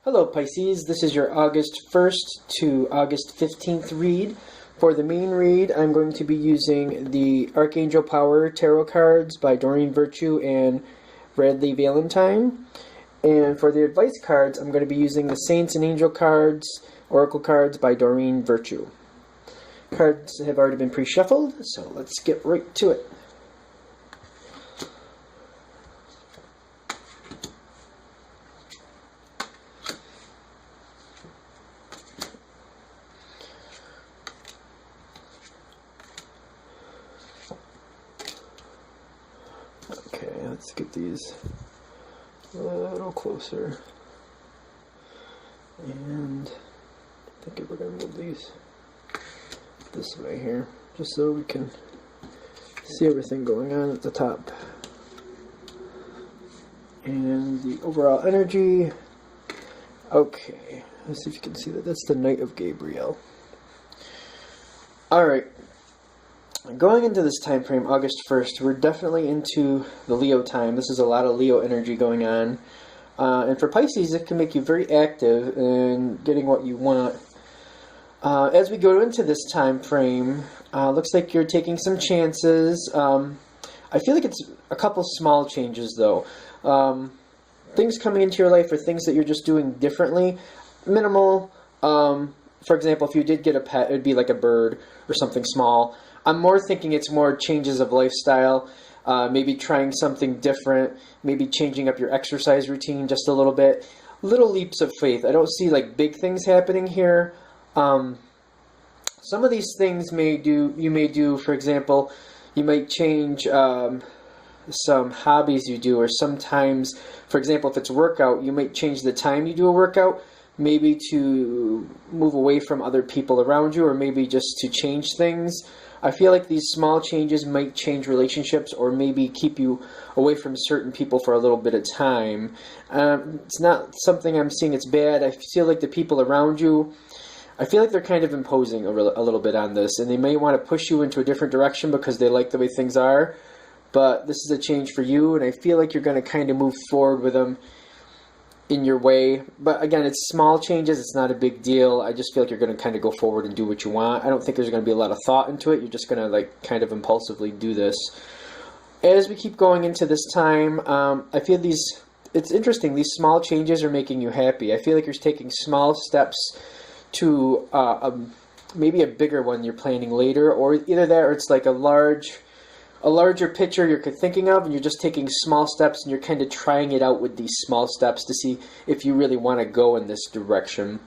Hello Pisces, this is your August 1st to August 15th read. For the main read, I'm going to be using the Archangel Power Tarot cards by Doreen Virtue and Bradley Valentine. And for the advice cards, I'm going to be using the Saints and Angel cards, Oracle cards by Doreen Virtue. Cards have already been pre-shuffled, so let's get right to it. Okay, let's get these a little closer. And I think we're going to move these this way here, just so we can see everything going on at the top. And the overall energy. Okay, let's see if you can see that. That's the Knight of Gabriel. Alright. Going into this time frame, August 1st, we're definitely into the Leo time. This is a lot of Leo energy going on. And for Pisces, it can make you very active in getting what you want. As we go into this time frame, looks like you're taking some chances. I feel like it's a couple small changes, though. Things coming into your life are things that you're just doing differently. Minimal. For example, if you did get a pet, it would be like a bird or something small. I'm more thinking it's more changes of lifestyle, maybe trying something different, maybe changing up your exercise routine just a little bit. Little leaps of faith. I don't see like big things happening here. Some of these things you may do, for example, you might change some hobbies you do, or sometimes, for example, if it's a workout, you might change the time you do a workout, maybe to move away from other people around you, or maybe just to change things. I feel like these small changes might change relationships, or maybe keep you away from certain people for a little bit of time. It's not something I'm seeing it's bad. I feel like the people around you, I feel like they're kind of imposing a little bit on this, and they may want to push you into a different direction because they like the way things are. But this is a change for you, and I feel like you're going to kind of move forward with them in your way. But again, it's small changes. It's not a big deal. I just feel like you're going to kind of go forward and do what you want. I don't think there's going to be a lot of thought into it. You're just going to like kind of impulsively do this. As we keep going into this time, I feel it's interesting. These small changes are making you happy. I feel like you're taking small steps to maybe a bigger one you're planning later, or either that or it's like a larger picture you're thinking of, and you're just taking small steps and you're kind of trying it out with these small steps to see if you really want to go in this direction.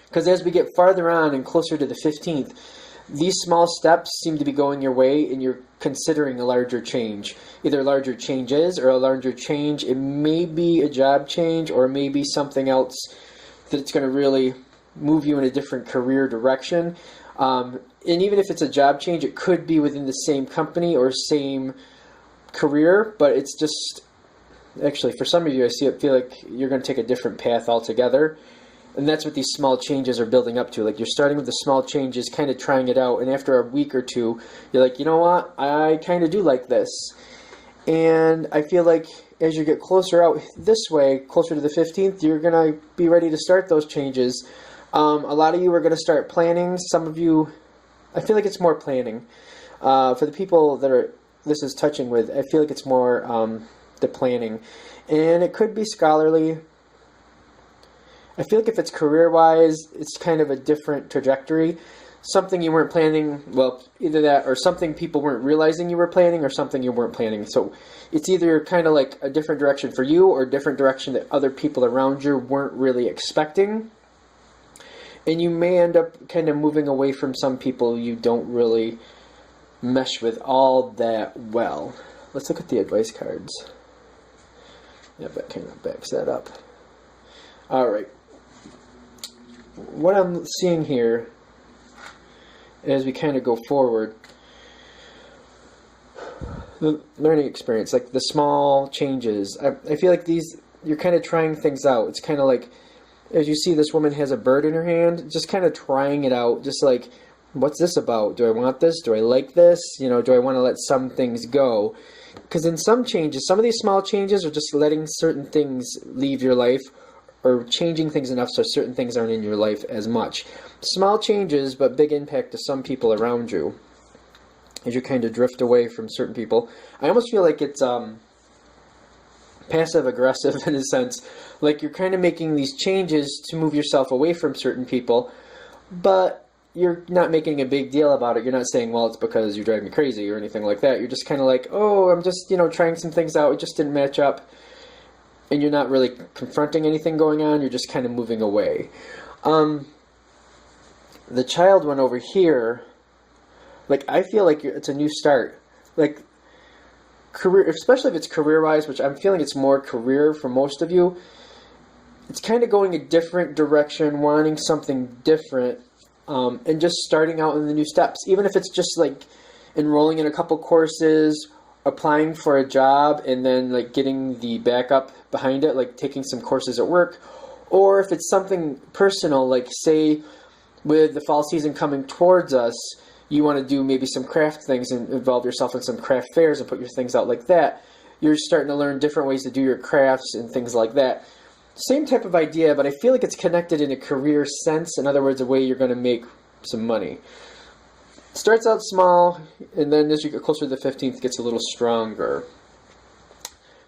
Because as we get farther on and closer to the 15th, these small steps seem to be going your way, and you're considering a larger change. Either larger changes or a larger change. It may be a job change, or maybe something else that's going to really move you in a different career direction. And even if it's a job change, it could be within the same company or same career, but it's just, actually, for some of you, I feel like you're going to take a different path altogether. And that's what these small changes are building up to. Like, you're starting with the small changes, kind of trying it out, and after a week or two, you're like, you know what, I kind of do like this. And I feel like as you get closer out this way, closer to the 15th, you're going to be ready to start those changes. A lot of you are going to start planning. Some of you, I feel like it's more planning. For the people that this is touching with, I feel like it's more the planning. And it could be scholarly. I feel like if it's career-wise, it's kind of a different trajectory. Something you weren't planning, well, either that or something people weren't realizing you were planning, or something you weren't planning. So it's either kind of like a different direction for you, or a different direction that other people around you weren't really expecting. And you may end up kind of moving away from some people you don't really mesh with all that well. Let's look at the advice cards. Yeah, that kind of backs that up. Alright. What I'm seeing here, as we kind of go forward, the learning experience, like the small changes. I feel like you're kind of trying things out. It's kind of like, as you see, this woman has a bird in her hand, just kind of trying it out, just like, what's this about? Do I want this? Do I like this? You know, do I want to let some things go? Because in some changes, some of these small changes are just letting certain things leave your life, or changing things enough so certain things aren't in your life as much. Small changes, but big impact to some people around you as you kind of drift away from certain people. I almost feel like it's passive-aggressive in a sense. Like you're kind of making these changes to move yourself away from certain people, but you're not making a big deal about it. You're not saying, well, it's because you drive me crazy or anything like that. You're just kind of like, oh, I'm just, trying some things out. It just didn't match up. And you're not really confronting anything going on. You're just kind of moving away. The child one over here, like, I feel like it's a new start. Like, career, especially if it's career-wise, which I'm feeling it's more career for most of you. It's kind of going a different direction, wanting something different. And just starting out in the new steps, even if it's just like enrolling in a couple courses, applying for a job, and then like getting the backup behind it, like taking some courses at work, or if it's something personal, like say with the fall season coming towards us, you want to do maybe some craft things and involve yourself in some craft fairs and put your things out like that. You're starting to learn different ways to do your crafts and things like that. Same type of idea, but I feel like it's connected in a career sense. In other words, a way you're going to make some money. Starts out small, and then as you get closer to the 15th, it gets a little stronger.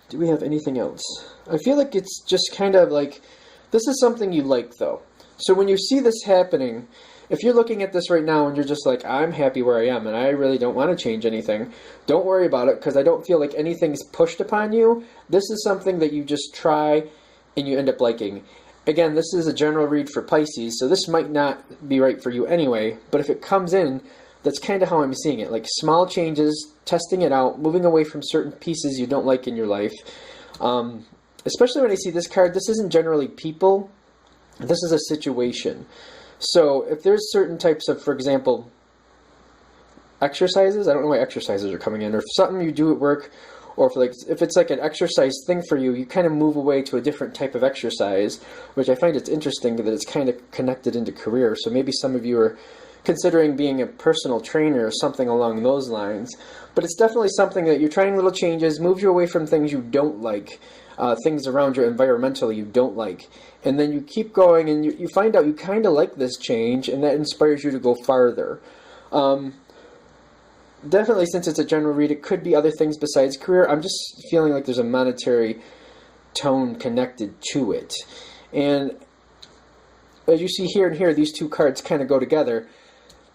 Do we have anything else? I feel like it's just kind of like, this is something you like, though. So when you see this happening, if you're looking at this right now and you're just like, I'm happy where I am, and I really don't want to change anything, don't worry about it, because I don't feel like anything's pushed upon you. This is something that you just try and you end up liking. Again, this is a general read for Pisces, so this might not be right for you anyway, but if it comes in, that's kind of how I'm seeing it. Like small changes, testing it out, moving away from certain pieces you don't like in your life. Especially when I see this card, this isn't generally people, this is a situation. So if there's certain types of, for example, exercises, I don't know why exercises are coming in, or if something you do at work, or if it's like an exercise thing for you, you kind of move away to a different type of exercise, which I find it's interesting that it's kind of connected into career. So maybe some of you are considering being a personal trainer or something along those lines. But it's definitely something that you're trying little changes, moves you away from things you don't like, things around you environmentally you don't like. And then you keep going and you find out you kind of like this change, and that inspires you to go farther. Definitely, since it's a general read, it could be other things besides career. I'm just feeling like there's a monetary tone connected to it. And as you see here and here, these two cards kind of go together.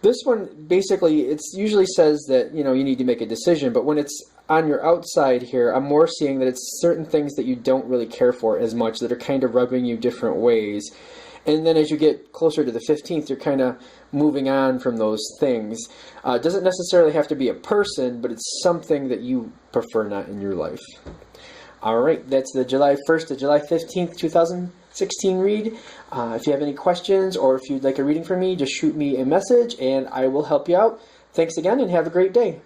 This one, basically, it usually says that, you need to make a decision. But when it's on your outside here, I'm more seeing that it's certain things that you don't really care for as much, that are kind of rubbing you different ways. And then as you get closer to the 15th, you're kind of moving on from those things. It doesn't necessarily have to be a person, but it's something that you prefer not in your life. All right, that's the July 1st to July 15th, 2016 read. If you have any questions or if you'd like a reading from me, just shoot me a message and I will help you out. Thanks again and have a great day.